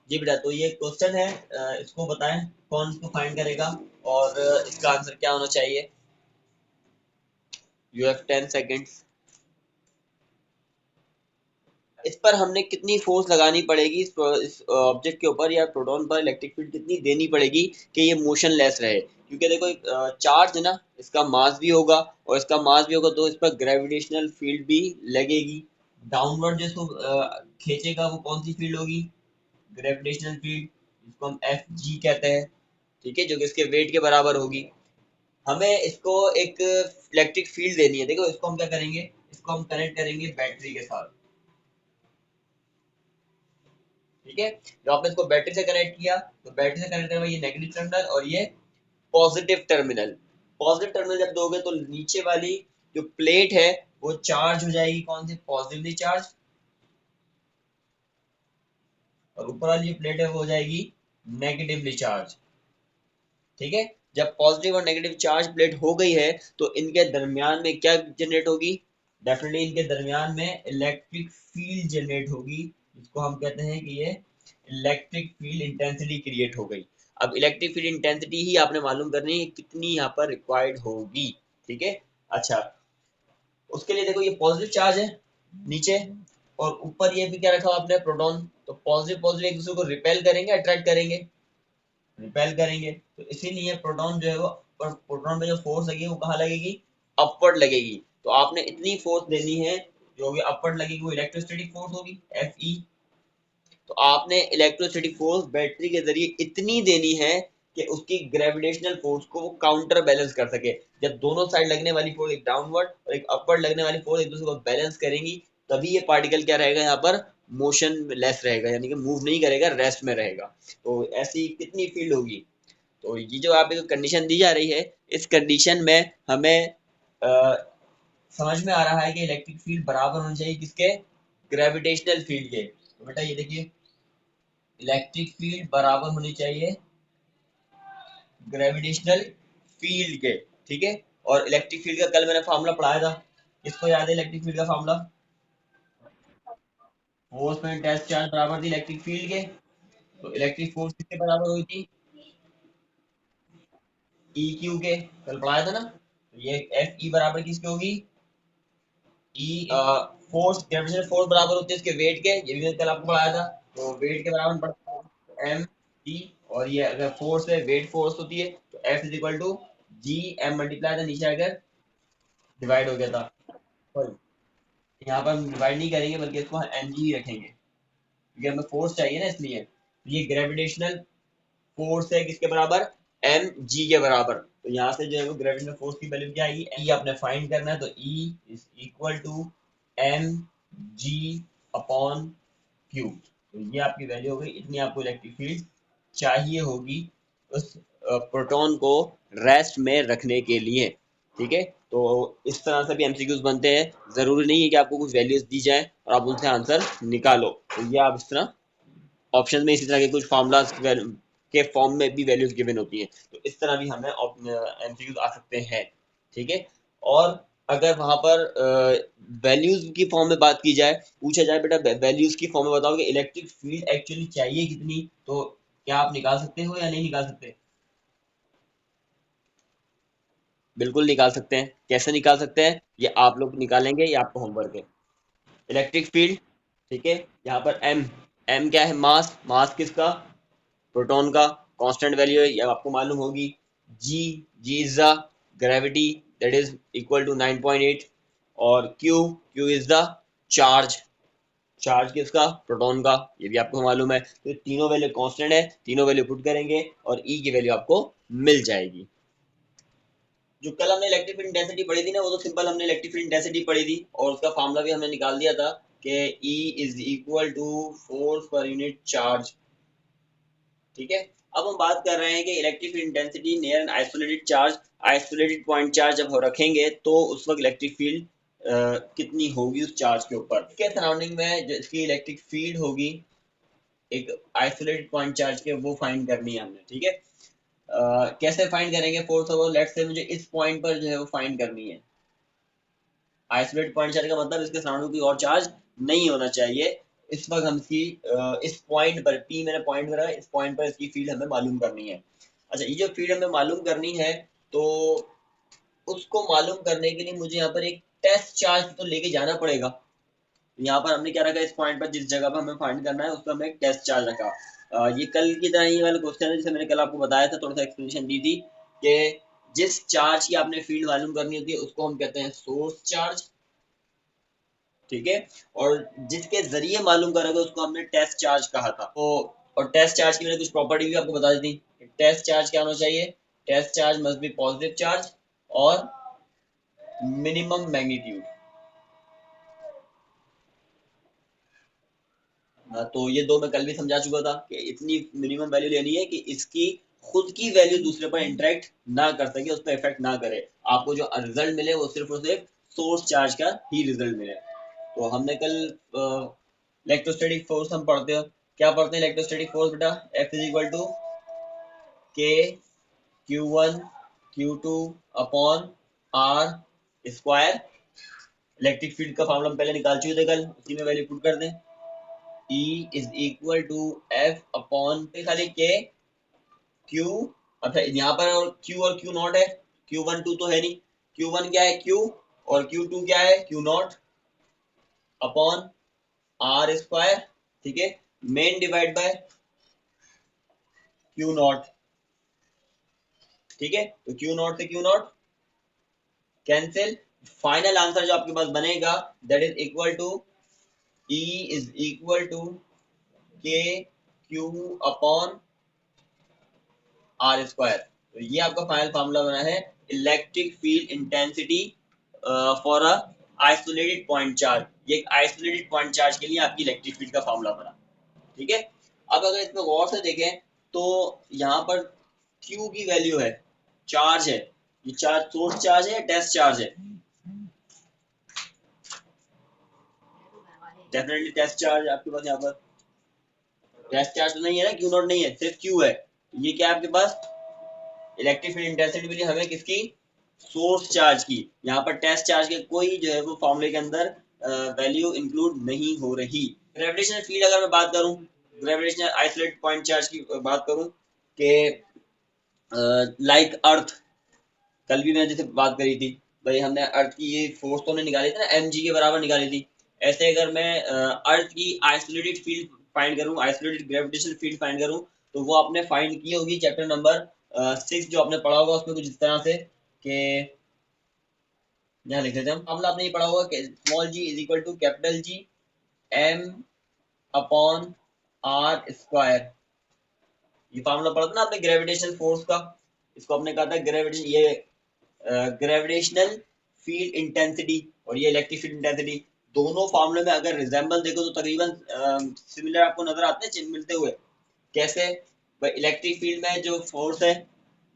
जी बेटा, तो ये क्वेश्चन है, इसको बताएं कौन इसको फाइंड करेगा और इसका आंसर क्या होना चाहिए। You have 10 seconds. इस पर हमने कितनी फोर्स लगानी पड़ेगी, इस ऑब्जेक्ट के ऊपर या प्रोटॉन पर इलेक्ट्रिक फील्ड कितनी देनी पड़ेगी कि ये मोशनलेस रहे। क्योंकि देखो एक चार्ज है ना, इसका मास भी होगा, और इसका मास भी होगा तो इस पर ग्रेविटेशनल फील्ड भी लगेगी। डाउनवर्ड जो इसको खींचेगा वो कौन सी फील्ड होगी, ग्रेविटेशनल फील्ड, जिसको हम एफ जी कहते हैं। ठीक है, जो कि इसके वेट के बराबर होगी। हमें इसको एक इलेक्ट्रिक फील्ड देनी है। देखो इसको हम क्या करेंगे, इसको हम कनेक्ट करेंगे बैटरी के साथ। ठीक है, जब आपने इसको बैटरी से कनेक्ट किया तो बैटरी से कनेक्ट करने ये नेगेटिव टर्मिनल और ये पॉजिटिव टर्मिनल। पॉजिटिव टर्मिनल जब दोगे तो नीचे वाली जो प्लेट है वो चार्ज हो जाएगी, कौन सी, पॉजिटिवली चार्ज। और ऊपर वाली जो प्लेट है वो हो जाएगी नेगेटिवली चार्ज। ठीक है, जब पॉजिटिव और नेगेटिव चार्ज प्लेट हो गई है तो इनके दरमियान में क्या जनरेट होगी, डेफिनेटली इनके दरमियान में इलेक्ट्रिक फील्ड जनरेट होगी, जिसको हम कहते हैं कि ये इलेक्ट्रिक फील्ड इंटेंसिटी क्रिएट हो गई। अब इलेक्ट्रिक फील्ड इंटेंसिटी ही आपने मालूम करनी है कितनी यहाँ पर रिक्वायर्ड होगी। ठीक है, अच्छा, उसके लिए देखो ये पॉजिटिव चार्ज है नीचे, और ऊपर ये भी क्या रखा हुआ आपने, प्रोटॉन। तो पॉजिटिव पॉजिटिव एक दूसरे को रिपेल करेंगे, अट्रैक्ट करेंगे, रिपेल करेंगे। तो इसीलिए प्रोटॉन जो है वो, प्रोटॉन में जो फोर्स लगेगी वो कहाँ लगेगी, अपवर्ड लगेगी। तो आपने इतनी फोर्स देनी है जो भी अपवर्ड लगेगी वो इलेक्ट्रोस्टैटिक फोर्स होगी, एफ ई। तो आपने इलेक्ट्रोस्टैटिक फोर्स बैटरी के जरिए इतनी देनी है कि उसकी ग्रेविटेशनल फोर्स को वो काउंटर बैलेंस कर सके। जब दोनों साइड लगने वाली फोर्स, एक डाउनवर्ड और एक अपवर्ड लगने वाली फोर्स एक दूसरे को बैलेंस करेंगी, तभी ये पार्टिकल क्या रहेगा यहाँ पर, मोशन लेस रहेगा, यानी कि मूव नहीं करेगा, रेस्ट में रहेगा। तो ऐसी कितनी फील्ड होगी। तो ये जो आप कंडीशन दी जा रही है, इस कंडीशन में हमें समझ में आ रहा है कि इलेक्ट्रिक फील्ड बराबर होनी चाहिए किसके, ग्रेविटेशनल फील्ड के। तो बेटा ये देखिए, इलेक्ट्रिक फील्ड बराबर होनी चाहिए ग्रेविटेशनल फील्ड के। ठीक है, और इलेक्ट्रिक फील्ड का कल मैंने फॉर्मूला पढ़ाया था, किसको याद है इलेक्ट्रिक फील्ड का फॉर्मूला, फोर्स में टेस्ट चार्ज बराबर थी इलेक्ट्रिक फील्ड के। तो इलेक्ट्रिक फोर्स किसके बराबर हुई थी, ई क्यू के, कल पढ़ाया था ना। तो ये एफ ई बराबर किसकी होगी, ई, फोर्स, ग्रेविटेशनल फोर्स बराबर होती है इसके वेट के, ये भी मैंने कल आपको पढ़ाया था। तो वेट के बराबर पड़ता है एम जी, और ये अगर फोर्स है, वेट फोर्स होती है, तो F is equal to G M multiply था, नीचे अगर डिवाइड हो गया था। Sorry, यहाँ पर हम डिवाइड नहीं करेंगे बल्कि इसको एम जी ही रखेंगे, क्योंकि हमें फोर्स चाहिए ना इसलिए। तो ये ग्रेविटेशनल फोर्स है किसके बराबर, एम जी के बराबर। तो यहाँ से जो है वो ग्रेविटेशनल फोर्स की वैल्यू क्या आएगी, ई आपने फाइंड करना है, तो E is equal to M G upon Q. तो ये आपकी वैल्यू हो गई, इतनी आपको इलेक्ट्रिक फील्ड चाहिए होगी उस प्रोटॉन को रेस्ट में रखने के लिए। ठीक है, तो इस तरह से भी एमसीक्यूज बनते हैं। जरूरी नहीं है कि आपको कुछ वैल्यूज दी जाए और आप उनसे आंसर निकालो। तो ये आप इस तरह ऑप्शन में इसी तरह के कुछ फॉर्मूलाज के फॉर्म में भी वैल्यूज गिवन होती हैं, तो इस तरह भी हमें एमसीक्यूज आ सकते हैं। ठीक है, और अगर वहां पर वैल्यूज की फॉर्म में बात की जाए, पूछा जाए बेटा वैल्यूज की फॉर्म में बताओ कि इलेक्ट्रिक फील्ड एक्चुअली चाहिए कितनी, तो क्या आप निकाल सकते हो या नहीं निकाल सकते, बिल्कुल निकाल सकते हैं। कैसे निकाल सकते हैं ये आप लोग निकालेंगे, ये आपको होमवर्क है। इलेक्ट्रिक फील्ड, ठीक है, यहाँ पर एम, एम क्या है, मास, मास किसका, प्रोटॉन का, कांस्टेंट वैल्यू है ये आपको मालूम होगी। जी, g is the gravity, that is equal to 9.8। और q, q is the charge, charge किसका, प्रोटॉन का, ये भी आपको मालूम है। तो तीनों वैल्यू कांस्टेंट है, तीनों वैल्यू पुट करेंगे और ई की वैल्यू आपको मिल जाएगी। जो कल हमने इलेक्ट्रिक फील्ड इंटेंसिटी पढ़ी थी ना, वो तो सिंपल हमने इलेक्ट्रिक फील्ड इंटेंसिटी पढ़ी थी और उसका फार्मूला भी हमने निकाल दिया था कि E is equal to force पर यूनिट चार्ज। ठीक है, अब हम बात कर रहे हैं कि electric field intensity near an isolated charge, isolated point charge जब हो रखेंगे तो उस वक्त इलेक्ट्रिक फील्ड कितनी होगी उस चार्ज के ऊपर, के सराउंडिंग में जो इसकी इलेक्ट्रिक फील्ड होगी एक आइसोलेटेड पॉइंट चार्ज के, वो फाइंड करनी है हमने। ठीक है, कैसे फाइंड करेंगे, फोर्स ओवर, लेट्स से मुझे इस पॉइंट पर जो है वो फाइंड करनी है। आइसोलेट पॉइंट चार्ज का मतलब इसके सराउंडिंग कोई और चार्ज नहीं होना चाहिए, इस वक्त हम इसकी इस पॉइंट पर पी मैंने पॉइंट करा है, इस पॉइंट पर इसकी फील्ड हमें मालूम करनी है। अच्छा, ये जो फील्ड हमें मालूम करनी है तो उसको मालूम करने के लिए मुझे यहाँ पर एक टेस्ट चार्ज तो लेके जाना पड़ेगा। यहाँ पर हमने क्या रखा, इस पॉइंट पर जिस जगह पर हमें फाइंड करना है उस पर हमने एक टेस्ट चार्ज रखा। ये कल की तरह ये वाला क्वेश्चन है जिसे मैंने कल आपको बताया था, थोड़ा सा एक्सप्लेनेशन दी थी कि जिस चार्ज की आपने फील्ड मालूम करनी होती है उसको हम कहते हैं सोर्स चार्ज, ठीक है। और जिसके जरिए मालूम करेगा उसको हमने टेस्ट चार्ज कहा था। तो और टेस्ट चार्ज की मैंने कुछ प्रॉपर्टी भी आपको बता दी थी। टेस्ट चार्ज क्या होना चाहिए, test charge must be positive charge और मिनिमम मैग्नीट्यूड। तो ये दो मैं कल भी समझा चुका था कि इतनी मिनिमम वैल्यू लेनी है कि इसकी खुद की वैल्यू दूसरे पर इंटरेक्ट ना कर सके, उस पर इफेक्ट ना करे, आपको जो रिजल्ट मिले वो सिर्फ और सिर्फ सोर्स चार्ज का ही रिजल्ट मिले। तो हमने कल इलेक्ट्रोस्टैटिक फोर्स हम पढ़ते हो, क्या पढ़ते हैं इलेक्ट्रोस्टैटिक फोर्स बेटा, F is equal to K Q1 Q2 upon R square. Electric field का फॉर्मूला हम पहले निकाल चुके थे कल, उसी में वैल्यू पुट कर दें। E is equal to F upon खाली के Q, अच्छा यहाँ पर और Q और Q नॉट है, Q1 2 तो है नहीं, Q1 क्या है Q और Q2 क्या है Q not upon R square, ठीक है। Main divide by Q not, ठीक है। तो Q नॉट से Q not cancel, final answer जो आपके पास बनेगा that is equal to E is equal to K Q upon R square. तो ये आपका फाइनल फार्मूला बना है electric field intensity for a isolated point charge. ये एक आइसोलेटेड पॉइंट चार्ज के लिए आपकी इलेक्ट्रिक फील्ड का फार्मूला बना, ठीक है। अब अगर इसमें गौर से देखें तो यहाँ पर Q की वैल्यू है, चार्ज है, ये चार्ज सोर्स चार्ज है या टेस्ट चार्ज है, डेफिनेटली टेस्ट चार्ज आपके पास। यहाँ पर टेस्ट चार्ज तो नहीं है ना, Q नॉट नहीं है, सिर्फ Q है। ये क्या है आपके पास, इलेक्ट्रिक फील्ड इंटेंसिटी मिली हमें किसकी, सोर्स चार्ज की। यहाँ पर टेस्ट चार्ज के कोई जो है वो फॉर्मूले के अंदर वैल्यू इंक्लूड नहीं हो रही। ग्रेविटेशनल फील्ड अगर मैं बात करूं, ग्रेविटेशनल आइसोलेटेड पॉइंट चार्ज की बात करूं कि लाइक अर्थ, कल भी मैंने जैसे बात करी थी भाई, हमने अर्थ की ये फोर्स तो हमने निकाली थी ना, mg के बराबर निकाली थी। ऐसे अगर मैं अर्थ की आइसोलेटेड फील्ड फाइंड करूं, आइसोलेटेड ग्रेविटेशनल फील्ड फाइंड करूं, तो वो आपने फाइंड की होगी चैप्टर नंबर 6 जो आपने पढ़ा होगा, उसमें कुछ इस तरह से कि यहाँ लिख देते हैं हम, मामला आपने ये पढ़ा होगा कि small G is equal to capital G M upon R square. ये फार्मूला पढ़ा था ना आपने ग्रेविटेशनल फोर्स का, इसको आपने कहा था ग्रेविटेशन, ये ग्रेविटेशनल फील्ड इंटेंसिटी और ये इलेक्ट्रिक फील्ड इंटेंसिटी, दोनों फार्मूले में अगर रिजेंबल देखो तो तकरीबन सिमिलर आपको नजर आते हैं, चिन्ह मिलते हुए। कैसे भाई, इलेक्ट्रिक फील्ड में जो फोर्स है,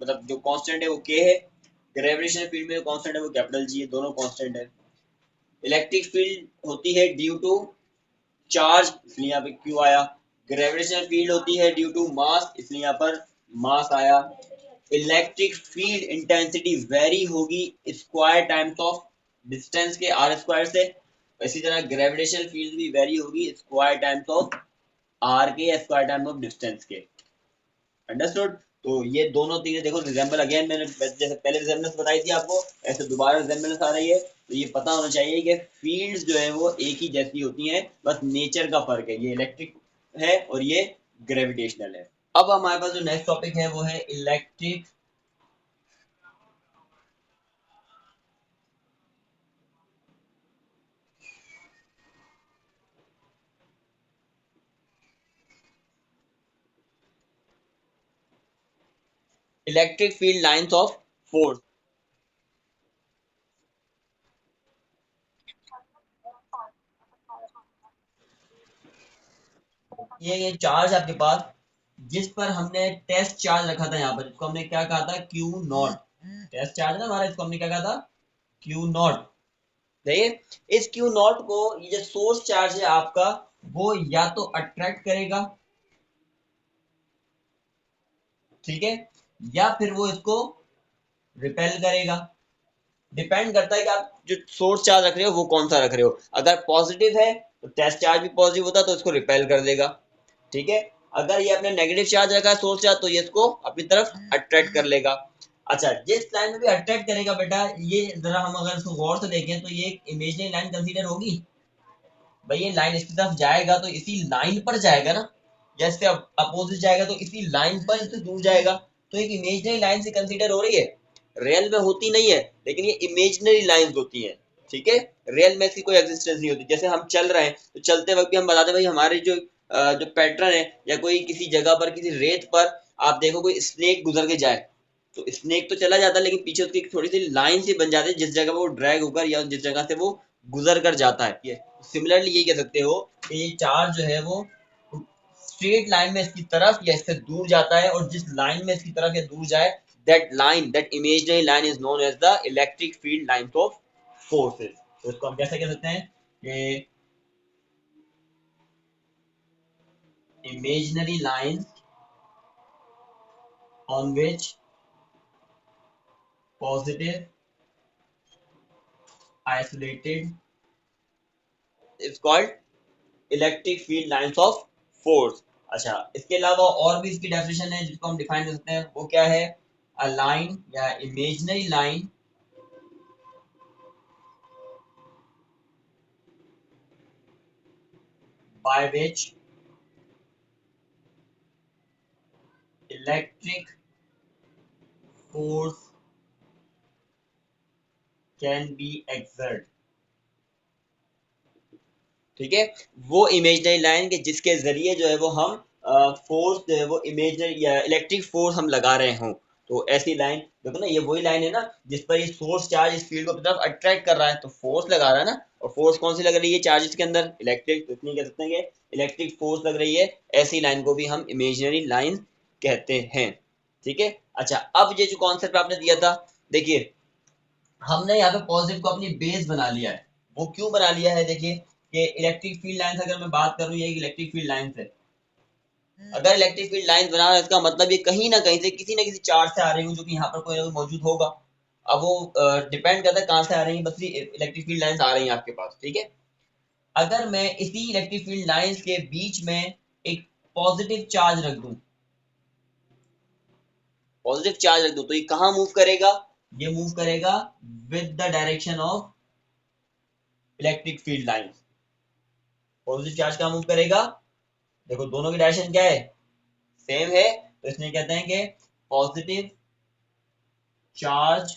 मतलब जो कांस्टेंट है वो के है, ग्रेविटेशनल फील्ड में जो कांस्टेंट है वो कैपिटल जी है, दोनों कांस्टेंट है। इलेक्ट्रिक फील्ड होती है ड्यू टू चार्ज, इसलिए यहाँ पे क्यू आया। ग्रेविटेशनल फील्ड होती है ड्यू टू मास, इसलिए यहाँ पर मास आया। इलेक्ट्रिक फील्ड इंटेंसिटी वेरी होगी स्क्वायर टाइम्स ऑफ डिस्टेंस के आर स्क्वायर से, इसी तरह ग्रेविटेशनल फील्ड भी वेरी होगी स्क्वायर टाइम्स ऑफ आर के स्क्वायर टाइम्स ऑफ डिस्टेंस के। अंडरस्टूड। तो ये दोनों चीजें देखो रिजेंबल, अगेन मैंने जैसे पहले रिजेंबलेंस बताई थी आपको, ऐसे दोबारा रिजेंबलेंस आ रही है। तो ये पता होना चाहिए कि फील्ड्स जो है वो एक ही जैसी होती हैं, बस नेचर का फर्क है, ये इलेक्ट्रिक है और ये ग्रेविटेशनल है। अब हमारे पास जो नेक्स्ट टॉपिक है वो है electric electric field lines of force. ये चार्ज आपके पास जिस पर हमने टेस्ट चार्ज रखा था, यहाँ पर इसको हमने क्या कहा था, क्यू नॉट। टेस्ट चार्ज ना हमारा, इसको हमने क्या कहा था, क्यू नॉट। देखिए इस क्यू नॉट को, ये जो सोर्स चार्ज है आपका, वो या तो अट्रैक्ट करेगा, ठीक है, या फिर वो इसको रिपेल करेगा। डिपेंड करता है कि आप जो सोर्स चार्ज रख रहे हो वो कौन सा रख रहे हो। अगर पॉजिटिव है तो टेस्ट चार्ज भी पॉजिटिव होता तो इसको रिपेल कर देगा। ठीक है, अगर ये अपने नेगेटिव चार्ज रखा है सोर्स चार्ज, तो ये इसको अपनी तरफ अट्रैक्ट कर लेगा। अच्छा, जिस लाइन में भी अट्रैक्ट करेगा बेटा, ये जरा हम अगर इसको गौर से देखें तो ये इमेजिनरी लाइन कंसीडर होगी। भाई ये लाइन इसकी तरफ जाएगा तो इसी लाइन पर जाएगा ना, या इससे अपोजिट जाएगा तो इसी लाइन पर इससे दूर जाएगा। तो एक इमेजिनरी लाइन से कंसीडर हो रही है, रियल में होती नहीं है, लेकिन ये इमेजिनरी लाइंस होती हैं। ठीक है, रियल में इसकी कोई एग्जिस्टेंस नहीं होती। जैसे हम चल रहे हैं तो चलते वक्त भी हम बताते हैं भाई हमारे जो पैटर्न है, या कोई किसी जगह पर किसी रेत पर आप देखो कोई स्नेक गुजर के जाए, तो स्नेक तो चला जाता है लेकिन पीछे उसकी थोड़ी सी लाइन सी बन जाती है जिस जगह वो ड्रैग होकर या जिस जगह से वो गुजर कर जाता है। ये सिमिलरली यही कह सकते हो कि ये चार्ज जो है वो स्ट्रेट लाइन में इसकी तरफ या इससे दूर जाता है, और जिस लाइन में इसकी तरफ या दूर जाए, that imaginary line is known as the electric field lines of forces। तो इसको हम कैसे कह सकते हैं कि imaginary lines on which positive isolated is called electric field lines of force. अच्छा, इसके अलावा और भी इसकी डेफिनेशन है जिसको हम डिफाइन कर सकते हैं, वो क्या है? अ लाइन या imaginary line by which electric force can be exert. ठीक है, वो इमेजिनरी लाइन के जिसके जरिए जो है वो हम फोर्स जो है वो इमेजिनरी या इलेक्ट्रिक फोर्स हम लगा रहे हों। तो ऐसी लाइन देखो ना, ये वही लाइन है ना जिस पर ये सोर्स चार्ज इस फील्ड को अपनी तरफ अट्रैक्ट कर रहा है, तो फोर्स लगा रहा है ना। और फोर्स कौन सी लग रही है चार्जेस के अंदर? इलेक्ट्रिक। तो इतनी कह सकते हैं कि इलेक्ट्रिक फोर्स लग रही है, ऐसी लाइन को भी हम इमेजिनरी लाइन कहते हैं। ठीक है, अच्छा अब ये जो कॉन्सेप्ट आपने दिया था, देखिए हमने यहाँ पे पॉजिटिव को अपनी बेस बना लिया है। वो क्यों बना लिया है? देखिए कि इलेक्ट्रिक फील्ड लाइंस, अगर मैं बात करूँ, ये इलेक्ट्रिक फील्ड लाइंस है। अगर इलेक्ट्रिक फील्ड लाइंस बना रहा है, इसका मतलब ये कहीं ना कहीं से किसी ना किसी चार्ज से आ रही हूँ, जो कि यहाँ पर कोई ना कोई मौजूद होगा। अब वो डिपेंड करता है कहाँ से आ रही है, बस इलेक्ट्रिक फील्ड लाइंस आ रही हैं आपके पास। ठीक है, अगर मैं इसी इलेक्ट्रिक फील्ड लाइंस के बीच में एक पॉजिटिव चार्ज रख दूं, पॉजिटिव चार्ज रख दूं, तो ये कहाँ मूव करेगा? ये मूव करेगा with the direction of electric field lines. Positive charge कहाँ मूव करेगा? देखो दोनों की डायरेक्शन क्या है? सेम है। तो इसमें कहते हैं कि positive charge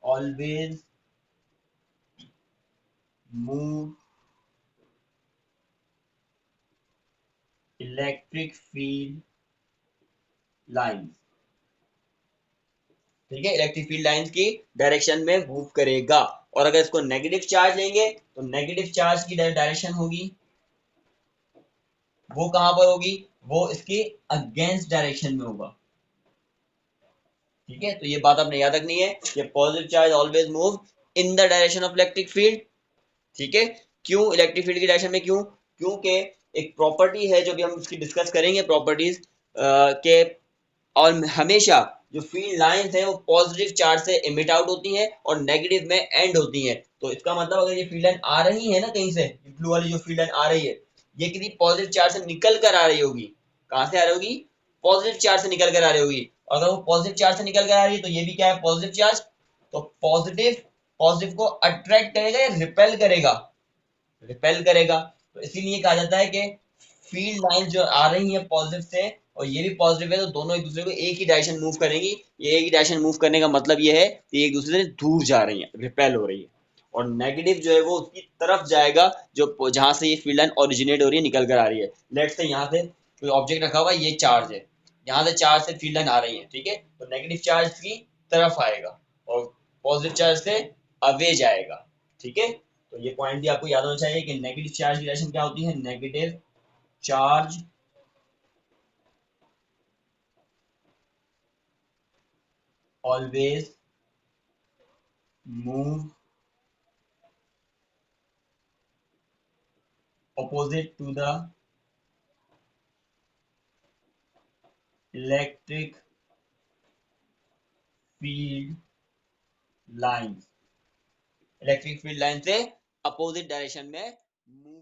always move electric field lines. ठीक है, इलेक्ट्रिक फील्ड लाइंस की डायरेक्शन में मूव करेगा। और अगर इसको नेगेटिव चार्ज लेंगे तो नेगेटिव चार्ज की डायरेक्शन होगी, वो कहां पर होगी? वो इसके अगेंस्ट डायरेक्शन में होगा। ठीक है, तो ये बात आपने याद रखनी है कि positive charge always move in the direction of electric field. ठीक है, क्यों इलेक्ट्रिक फील्ड की डायरेक्शन में? क्यों? क्योंकि एक प्रॉपर्टी है जो भी हम इसकी डिस्कस करेंगे प्रॉपर्टीज के, और हमेशा जो फील्ड लाइंस हैं वो पॉजिटिव चार्ज से इमिट आउट होती हैं और नेगेटिव में एंड होती हैं। तो इसका मतलब अगर ये फील्ड लाइन आ रही है ना कहीं से, ब्लू वाली जो फील्ड लाइन आ रही है, ये किसी पॉजिटिव चार्ज से निकल कर आ रही होगी। कहां से आ रही होगी? पॉजिटिव चार्ज से निकल कर आ रही होगी। और अगर वो पॉजिटिव चार्ज से निकल कर आ रही है तो ये भी क्या है? Positive charge. तो पॉजिटिव पॉजिटिव को अट्रैक्ट करेगा या रिपेल करेगा? रिपेल करेगा। तो इसीलिए कहा जाता है कि फील्ड लाइन जो आ रही है पॉजिटिव से और ये भी पॉजिटिव है, तो दोनों एक दूसरे को एक ही डायरेक्शन मूव करेंगी। ये एक ही डायरेक्शन मूव करने का मतलब ये है कि एक दूसरे से दूर जा रही है, रिपेल हो रही है। और नेगेटिव जो है वो उसकी तरफ जाएगा जो जहां से ये फील्ड लाइन ओरिजिनेट हो रही है, निकल कर आ रही है। लेट्स से यहाँ से कोई ऑब्जेक्ट रखा हुआ है, ये चार्ज है, यहाँ से चार्ज से फील्ड लाइन आ रही है। ठीक है, तो नेगेटिव चार्ज की तरफ आएगा और पॉजिटिव चार्ज से अवे जाएगा। ठीक है, तो ये पॉइंट भी आपको याद होना चाहिए कि नेगेटिव चार्ज की डायरेक्शन क्या होती है? Negative charge always move opposite to the electric field lines। Electric field line से अपोजिट डायरेक्शन में मूव